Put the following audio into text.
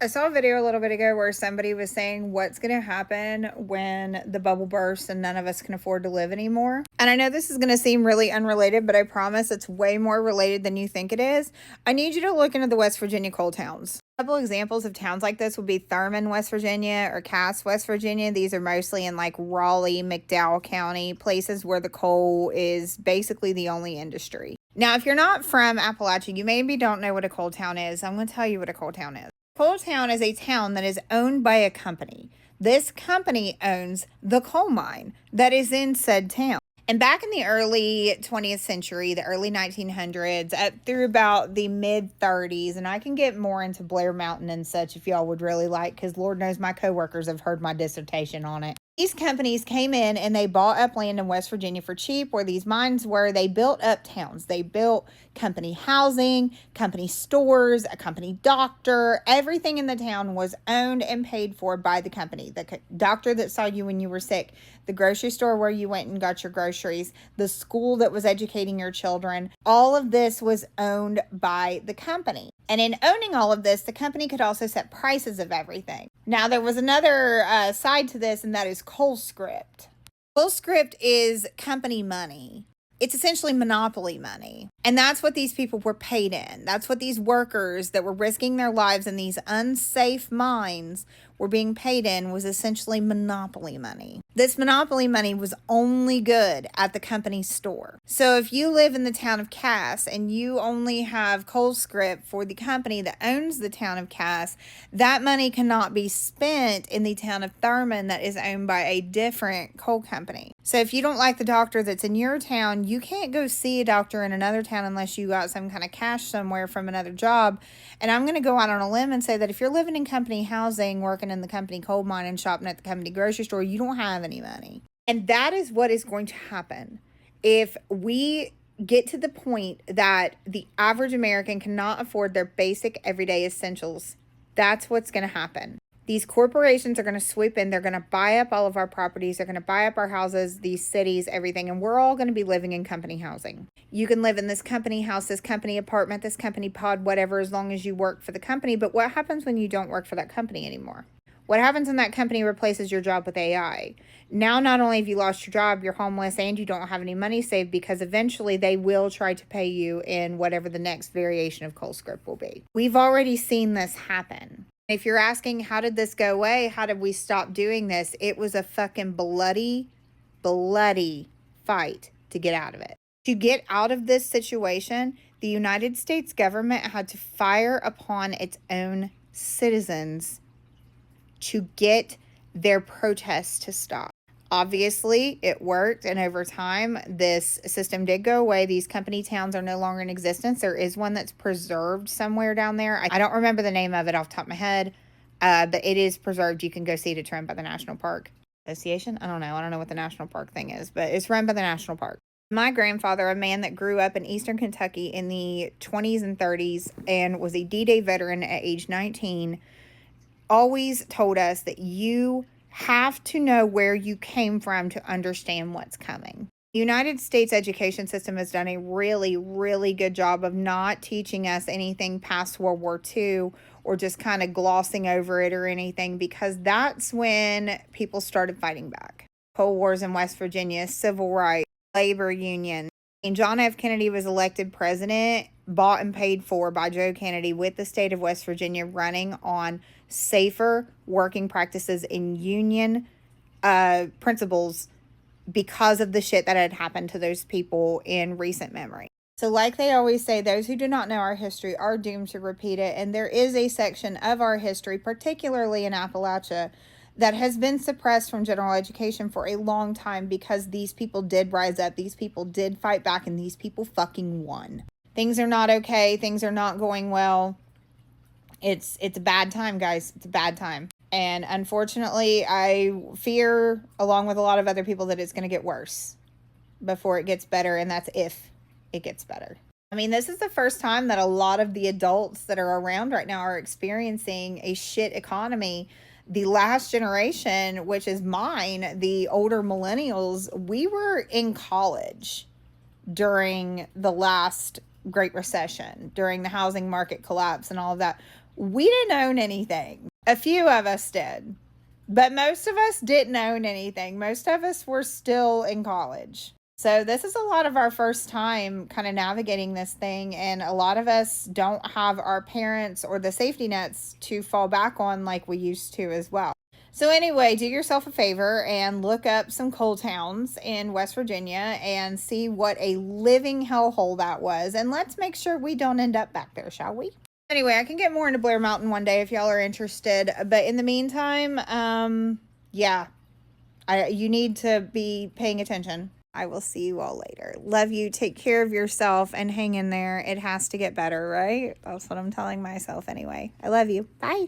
I saw a video a little bit ago where somebody was saying what's going to happen when the bubble bursts and none of us can afford to live anymore. And I know this is going to seem really unrelated, but I promise it's way more related than you think it is. I need you to look into the West Virginia coal towns. A couple examples of towns like this would be Thurman, West Virginia, or Cass, West Virginia. These are mostly in like Raleigh, McDowell County, places where the coal is basically the only industry. Now, if you're not from Appalachia, you maybe don't know what a coal town is. I'm going to tell you what a coal town is. Coal town is a town that is owned by a company. This company owns the coal mine that is in said town. And back in the early 20th century, the early 1900s, through about the mid 30s, and I can get more into Blair Mountain and such if y'all would really like, because Lord knows my coworkers have heard my dissertation on it. These companies came in and they bought up land in West Virginia for cheap where these mines were. They built up towns. They built company housing, company stores, a company doctor. Everything in the town was owned and paid for by the company. The doctor that saw you when you were sick, the grocery store where you went and got your groceries, the school that was educating your children. All of this was owned by the company. And in owning all of this, the company could also set prices of everything. Now, there was another side to this, and that is Colescript. Colescript is company money. It's essentially monopoly money. And that's what these people were paid in. That's what these workers that were risking their lives in these unsafe mines were being paid in, was essentially monopoly money. This monopoly money was only good at the company store. So if you live in the town of Cass and you only have Colescript for the company that owns the town of Cass, that money cannot be spent in the town of Thurman that is owned by a different coal company. So if you don't like the doctor that's in your town, you can't go see a doctor in another town unless you got some kind of cash somewhere from another job. And I'm going to go out on a limb and say that if you're living in company housing, working in the company coal mine, and shopping at the company grocery store, you don't have any money. And that is what is going to happen if we get to the point that the average American cannot afford their basic everyday essentials. That's what's going to happen. These corporations are going to swoop in. They're going to buy up all of our properties. They're going to buy up our houses, these cities, everything. And we're all going to be living in company housing. You can live in this company house, this company apartment, this company pod, whatever, as long as you work for the company. But what happens when you don't work for that company anymore? What happens when that company replaces your job with AI? Now, not only have you lost your job, you're homeless, and you don't have any money saved, because eventually they will try to pay you in whatever the next variation of Colescript will be. We've already seen this happen. If you're asking, how did this go away? How did we stop doing this? It was a fucking bloody fight to get out of it. To get out of this situation, the United States government had to fire upon its own citizens to get their protests to stop. Obviously, it worked, and over time, this system did go away. These company towns are no longer in existence. There is one that's preserved somewhere down there. I don't remember the name of it off the top of my head, but it is preserved. You can go see it. It's run by the National Park Association. I don't know what the National Park thing is, but it's run by the National Park. My grandfather, a man that grew up in Eastern Kentucky in the 20s and 30s and was a D-Day veteran at age 19, always told us that you have to know where you came from to understand what's coming. The United States education system has done a really good job of not teaching us anything past World War II or just kind of glossing over it or anything, because that's when people started fighting back. Cold Wars in West Virginia, civil rights, labor union. And John F. Kennedy was elected president, bought and paid for by Joe Kennedy, with the state of West Virginia running on safer working practices and union principles because of the shit that had happened to those people in recent memory. So like they always say, those who do not know our history are doomed to repeat it. And there is a section of our history, particularly in Appalachia, that has been suppressed from general education for a long time because these people did rise up, these people did fight back, and these people fucking won. Things are not okay. Things are not going well. It's a bad time, guys. It's a bad time. And unfortunately, I fear, along with a lot of other people, that it's going to get worse before it gets better. And that's if it gets better. I mean, this is the first time that a lot of the adults that are around right now are experiencing a shit economy. The last generation, which is mine, the older millennials, we were in college during the last Great Recession, during the housing market collapse and all of that. we didn't own anything. A few of us did, but most of us didn't own anything. Most of us were still in college. So this is a lot of our first time kind of navigating this thing, and a lot of us don't have our parents or the safety nets to fall back on like we used to as well. So anyway, do yourself a favor and look up some coal towns in West Virginia and see what a living hellhole that was, and let's make sure we don't end up back there, shall we? Anyway, I can get more into Blair Mountain one day if y'all are interested, but in the meantime, yeah, you need to be paying attention. I will see you all later. Love you. Take care of yourself and hang in there. It has to get better, right? That's what I'm telling myself anyway. I love you. Bye.